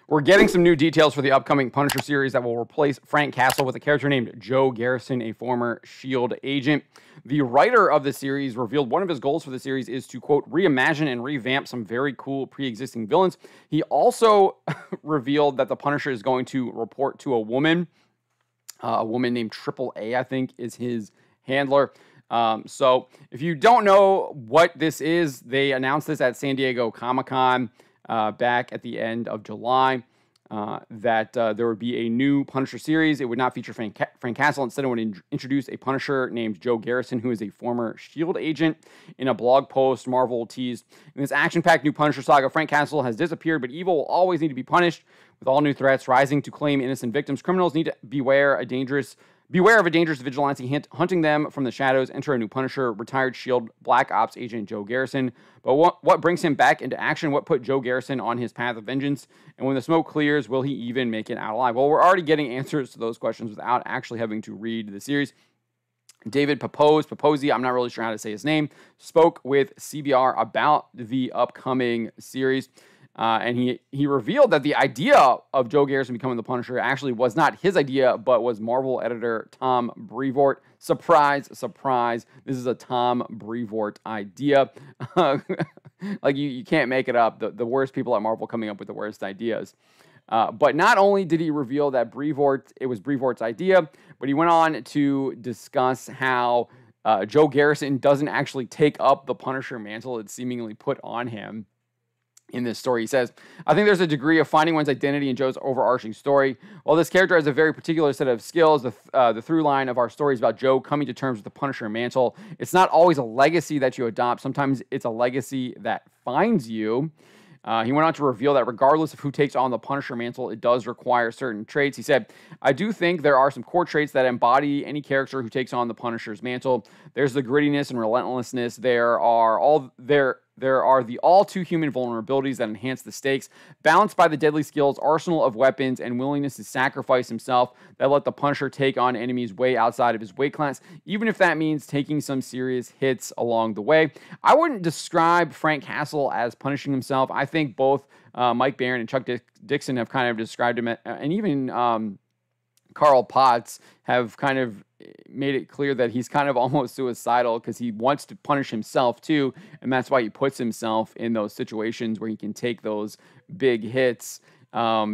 We're getting some new details for the upcoming Punisher series that will replace Frank Castle with a character named Joe Garrison, a former S.H.I.E.L.D. agent. The writer of the series revealed one of his goals for the series is to, quote, reimagine and revamp some very cool pre-existing villains. He also revealed that the Punisher is going to report to a woman named Triple A, I think, is his handler. So if you don't know what this is, they announced this at San Diego Comic-Con back at the end of July, that there would be a new Punisher series. It would not feature Frank Castle. Instead, it would introduce a Punisher named Joe Garrison, who is a former S.H.I.E.L.D. agent. In a blog post, Marvel teased, in this action-packed new Punisher saga, Frank Castle has disappeared, but evil will always need to be punished. With all new threats rising to claim innocent victims, criminals need to beware of a dangerous vigilante hunting them from the shadows. Enter a new Punisher, retired S.H.I.E.L.D. Black Ops agent Joe Garrison. But what brings him back into action? What put Joe Garrison on his path of vengeance? And when the smoke clears, will he even make it out alive? Well, we're already getting answers to those questions without actually having to read the series. David Paposi, I'm not really sure how to say his name, spoke with CBR about the upcoming series. And he revealed that the idea of Joe Garrison becoming the Punisher actually was not his idea, but was Marvel editor Tom Brevoort. Surprise, surprise. This is a Tom Brevoort idea. Like, you can't make it up. The worst people at Marvel coming up with the worst ideas. But not only did he reveal that it was Brevoort's idea, but he went on to discuss how Joe Garrison doesn't actually take up the Punisher mantle it's seemingly put on him. In this story, he says, I think there's a degree of finding one's identity in Joe's overarching story. While this character has a very particular set of skills, the through line of our story is about Joe coming to terms with the Punisher mantle. It's not always a legacy that you adopt. Sometimes it's a legacy that finds you. He went on to reveal that regardless of who takes on the Punisher mantle, it does require certain traits. He said, I do think there are some core traits that embody any character who takes on the Punisher's mantle. There's the grittiness and relentlessness. There are the all-too-human vulnerabilities that enhance the stakes, balanced by the deadly skills, arsenal of weapons, and willingness to sacrifice himself that let the Punisher take on enemies way outside of his weight class, even if that means taking some serious hits along the way. I wouldn't describe Frank Castle as punishing himself. I think both Mike Baron and Chuck Dixon have kind of described him, and even Carl Potts have kind of made it clear that he's kind of almost suicidal because he wants to punish himself too, and that's why he puts himself in those situations where he can take those big hits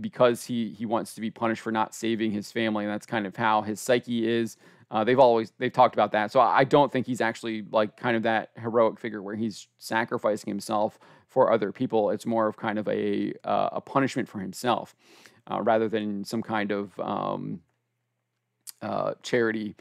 because he wants to be punished for not saving his family, and that's kind of how his psyche is. They've talked about that, so I don't think he's actually like kind of that heroic figure where he's sacrificing himself for other people. It's more of kind of a punishment for himself rather than some kind of charity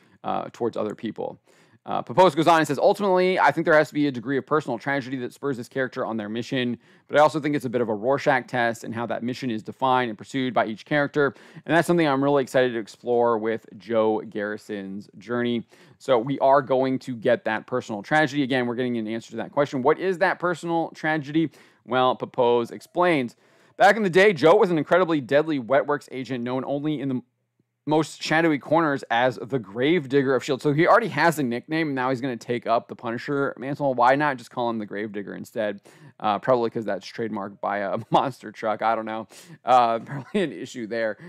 towards other people. Papos goes on and says, ultimately, I think there has to be a degree of personal tragedy that spurs this character on their mission, but I also think it's a bit of a Rorschach test and how that mission is defined and pursued by each character, and that's something I'm really excited to explore with Joe Garrison's journey. So we are going to get that personal tragedy. Again, we're getting an answer to that question. What is that personal tragedy? Well, Papos explains, back in the day, Joe was an incredibly deadly Wetworks agent known only in the most shadowy corners as the Gravedigger of S.H.I.E.L.D. So he already has a nickname, and now he's going to take up the Punisher mantle. Why not just call him the Gravedigger instead? Probably because that's trademarked by a monster truck. I don't know. Probably an issue there.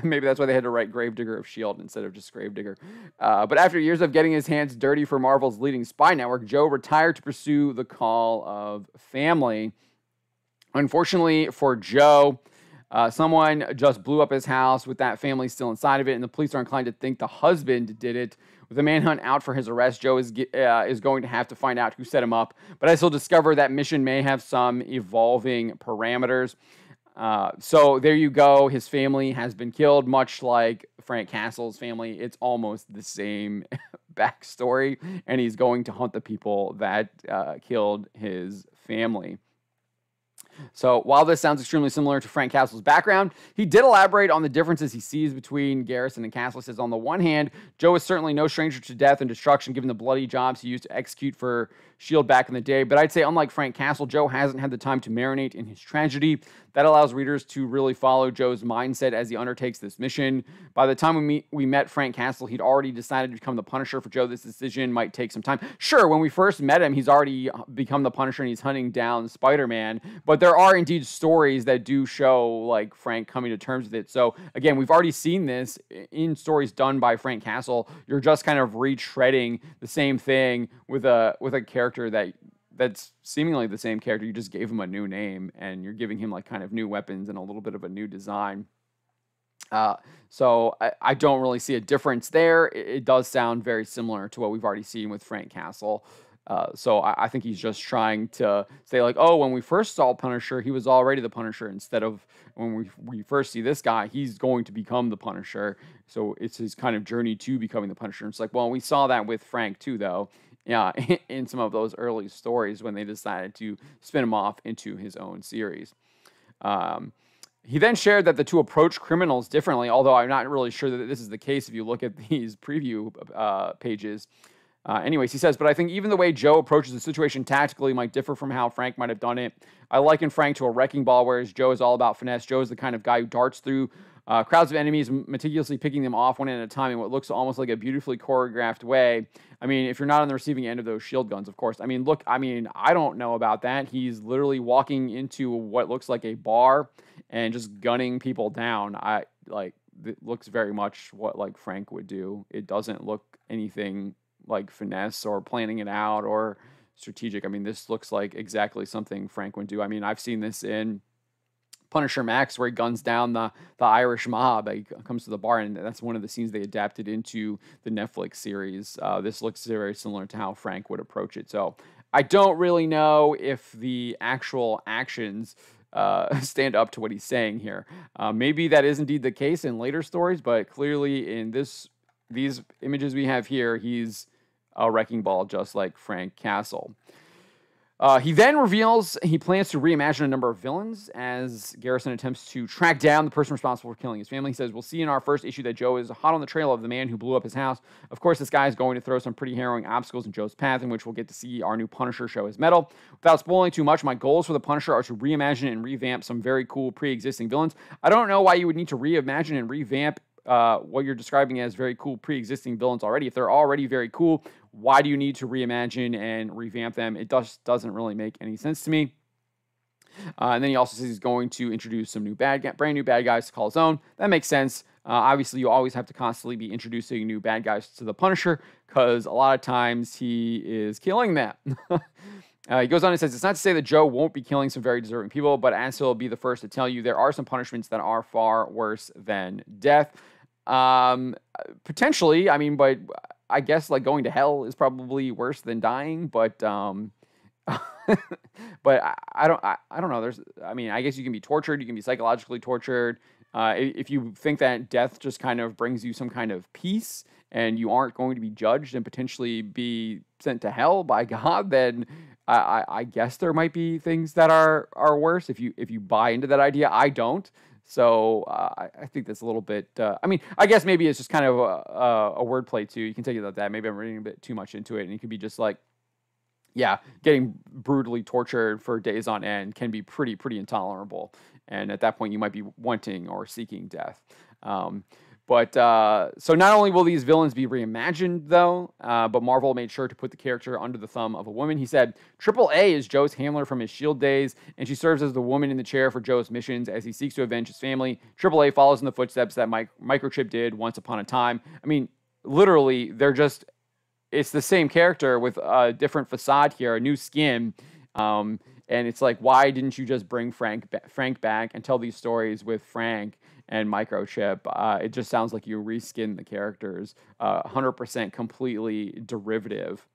Maybe that's why they had to write Gravedigger of S.H.I.E.L.D. instead of just Gravedigger. But after years of getting his hands dirty for Marvel's leading spy network, Joe retired to pursue the call of family. Unfortunately for Joe, someone just blew up his house with that family still inside of it, and the police are inclined to think the husband did it. With the manhunt out for his arrest, Joe is going to have to find out who set him up, but as he'll discover, that mission may have some evolving parameters. So there you go. His family has been killed, much like Frank Castle's family. It's almost the same backstory, and he's going to hunt the people that killed his family. So while this sounds extremely similar to Frank Castle's background, he did elaborate on the differences he sees between Garrison and Castle. He says, on the one hand, Joe is certainly no stranger to death and destruction given the bloody jobs he used to execute for Shield back in the day. But I'd say, unlike Frank Castle, Joe hasn't had the time to marinate in his tragedy. That allows readers to really follow Joe's mindset as he undertakes this mission. By the time we met Frank Castle, he'd already decided to become the Punisher. For Joe, this decision might take some time. Sure, when we first met him, he's already become the Punisher and he's hunting down Spider-Man. But there are indeed stories that do show like Frank coming to terms with it. So again, we've already seen this in stories done by Frank Castle. You're just kind of retreading the same thing with a character that's seemingly the same character. You just gave him a new name and you're giving him like kind of new weapons and a little bit of a new design. So I don't really see a difference there. It does sound very similar to what we've already seen with Frank Castle. So I think he's just trying to say like, oh, when we first saw Punisher, he was already the Punisher, instead of when we first see this guy, he's going to become the Punisher. So it's his kind of journey to becoming the Punisher. And it's like, well, we saw that with Frank too, though. Yeah, in some of those early stories when they decided to spin him off into his own series. He then shared that the two approach criminals differently, although I'm not really sure that this is the case if you look at these preview pages. Anyways, he says, but I think even the way Joe approaches the situation tactically might differ from how Frank might have done it. I liken Frank to a wrecking ball, whereas Joe is all about finesse. Joe is the kind of guy who darts through crowds of enemies, meticulously picking them off one at a time in what looks almost like a beautifully choreographed way. I mean, if you're not on the receiving end of those shield guns, of course. I mean, look, I don't know about that. He's literally walking into what looks like a bar and just gunning people down. It looks very much what like Frank would do. It doesn't look anything like finesse or planning it out or strategic. I mean, this looks like exactly something Frank would do. I mean, I've seen this in Punisher Max, where he guns down the Irish mob. He comes to the bar, and that's one of the scenes they adapted into the Netflix series. This looks very similar to how Frank would approach it. So I don't really know if the actual actions stand up to what he's saying here. Maybe that is indeed the case in later stories, but clearly in these images we have here, he's a wrecking ball just like Frank Castle. He then reveals he plans to reimagine a number of villains as Garrison attempts to track down the person responsible for killing his family. He says, we'll see in our first issue that Joe is hot on the trail of the man who blew up his house. Of course, this guy is going to throw some pretty harrowing obstacles in Joe's path, in which we'll get to see our new Punisher show his mettle. Without spoiling too much, my goals for the Punisher are to reimagine and revamp some very cool pre-existing villains. I don't know why you would need to reimagine and revamp what you're describing as very cool pre-existing villains already. If they're already very cool, why do you need to reimagine and revamp them? It doesn't really make any sense to me. And then he also says he's going to introduce some brand new bad guys to call his own. That makes sense. Obviously, you always have to constantly be introducing new bad guys to the Punisher because a lot of times he is killing them. He goes on and says, it's not to say that Joe won't be killing some very deserving people, but as he'll be the first to tell you, there are some punishments that are far worse than death. Potentially, I mean, but I guess like going to hell is probably worse than dying, but but I don't know. I guess you can be tortured, you can be psychologically tortured. If you think that death just kind of brings you some kind of peace and you aren't going to be judged and potentially be sent to hell by God, then I guess there might be things that are worse if you buy into that idea. I don't. So I think that's a little bit. I guess maybe it's just kind of a wordplay too. You can take it like that. Maybe I'm reading a bit too much into it, and it could be just like, yeah, getting brutally tortured for days on end can be pretty intolerable. And at that point, you might be wanting or seeking death. So not only will these villains be reimagined, though, but Marvel made sure to put the character under the thumb of a woman. He said, Triple A is Joe's handler from his S.H.I.E.L.D. days, and she serves as the woman in the chair for Joe's missions as he seeks to avenge his family. Triple A follows in the footsteps that Microchip did once upon a time. I mean, literally, it's the same character with a different facade here, a new skin. And it's like, why didn't you just bring Frank back and tell these stories with Frank and Microchip? It just sounds like you reskin the characters 100% completely derivative.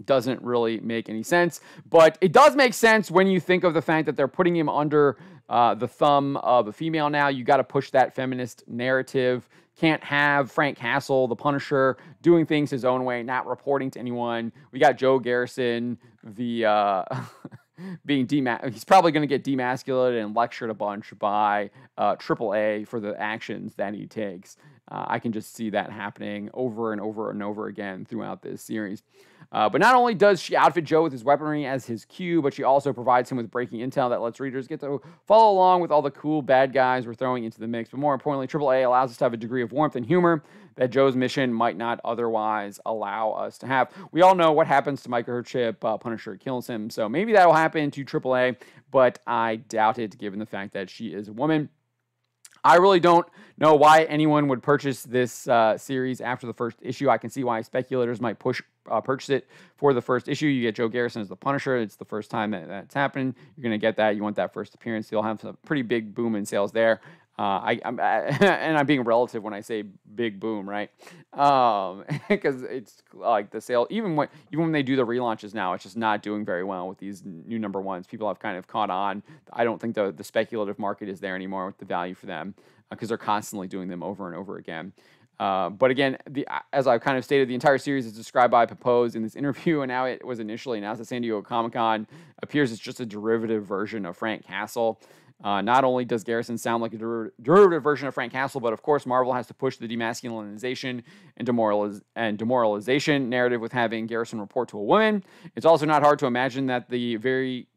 Doesn't really make any sense, but it does make sense when you think of the fact that they're putting him under the thumb of a female now. You got to push that feminist narrative. Can't have Frank Castle, the Punisher, doing things his own way, not reporting to anyone. We got Joe Garrison, he's probably going to get demasculated and lectured a bunch by Triple A for the actions that he takes. I can just see that happening over and over and over again throughout this series. But not only does she outfit Joe with his weaponry as his cue, but she also provides him with breaking intel that lets readers get to follow along with all the cool bad guys we're throwing into the mix. But more importantly, AAA allows us to have a degree of warmth and humor that Joe's mission might not otherwise allow us to have. We all know what happens to microchip. Punisher kills him, so maybe that will happen to AAA, but I doubt it given the fact that she is a woman. I really don't know why anyone would purchase this series after the first issue. I can see why speculators might purchase it for the first issue. You get Joe Garrison as the Punisher. It's the first time that's happening. You're going to get that. You want that first appearance. You'll have a pretty big boom in sales there. And I'm being relative when I say big boom, right? Because it's like the sale, even when they do the relaunches now, it's just not doing very well with these new number ones. People have kind of caught on. I don't think the speculative market is there anymore with the value for them because they're constantly doing them over and over again. But again, as I've kind of stated, the entire series is described by Papose in this interview, and now it was initially announced at San Diego Comic-Con. Appears as just a derivative version of Frank Castle. Not only does Garrison sound like a derivative version of Frank Castle, but of course Marvel has to push the demasculinization and demoralization narrative with having Garrison report to a woman. It's also not hard to imagine that the very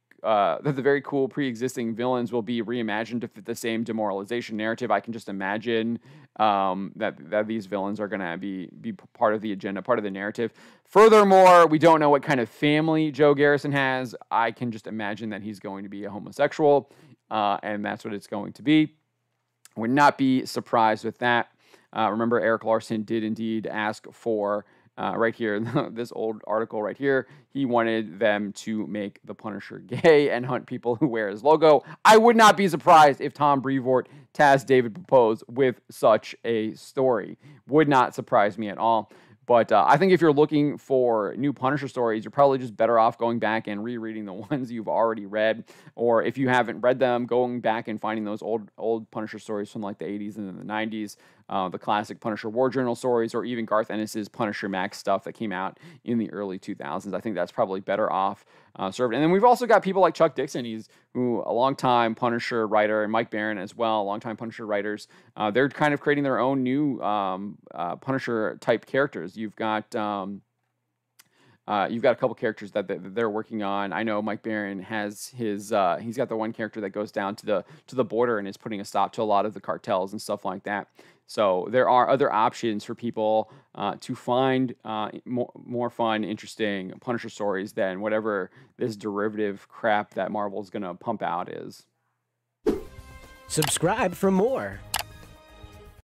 cool pre-existing villains will be reimagined to fit the same demoralization narrative. I can just imagine that these villains are going to be part of the agenda, part of the narrative. Furthermore, we don't know what kind of family Joe Garrison has. I can just imagine that he's going to be a homosexual. And that's what it's going to be. Would not be surprised with that. Remember, Eric Larson did indeed ask for, right here, this old article right here, he wanted them to make the Punisher gay and hunt people who wear his logo. I would not be surprised if Tom Brevoort tasked David Papose with such a story. Would not surprise me at all. But I think if you're looking for new Punisher stories, you're probably just better off going back and rereading the ones you've already read. Or if you haven't read them, going back and finding those old Punisher stories from like the 80s and the 90s, the classic Punisher War Journal stories, or even Garth Ennis's Punisher Max stuff that came out in the early 2000s. I think that's probably better off served. And then we've also got people like Chuck Dixon, who a longtime Punisher writer, and Mike Barron as well, longtime Punisher writers. They're kind of creating their own new Punisher type characters. You've got a couple characters that they're working on. I know Mike Barron has his he's got the one character that goes down to the border and is putting a stop to a lot of the cartels and stuff like that. So there are other options for people to find more fun, interesting Punisher stories than whatever this derivative crap that Marvel's going to pump out is. Subscribe for more.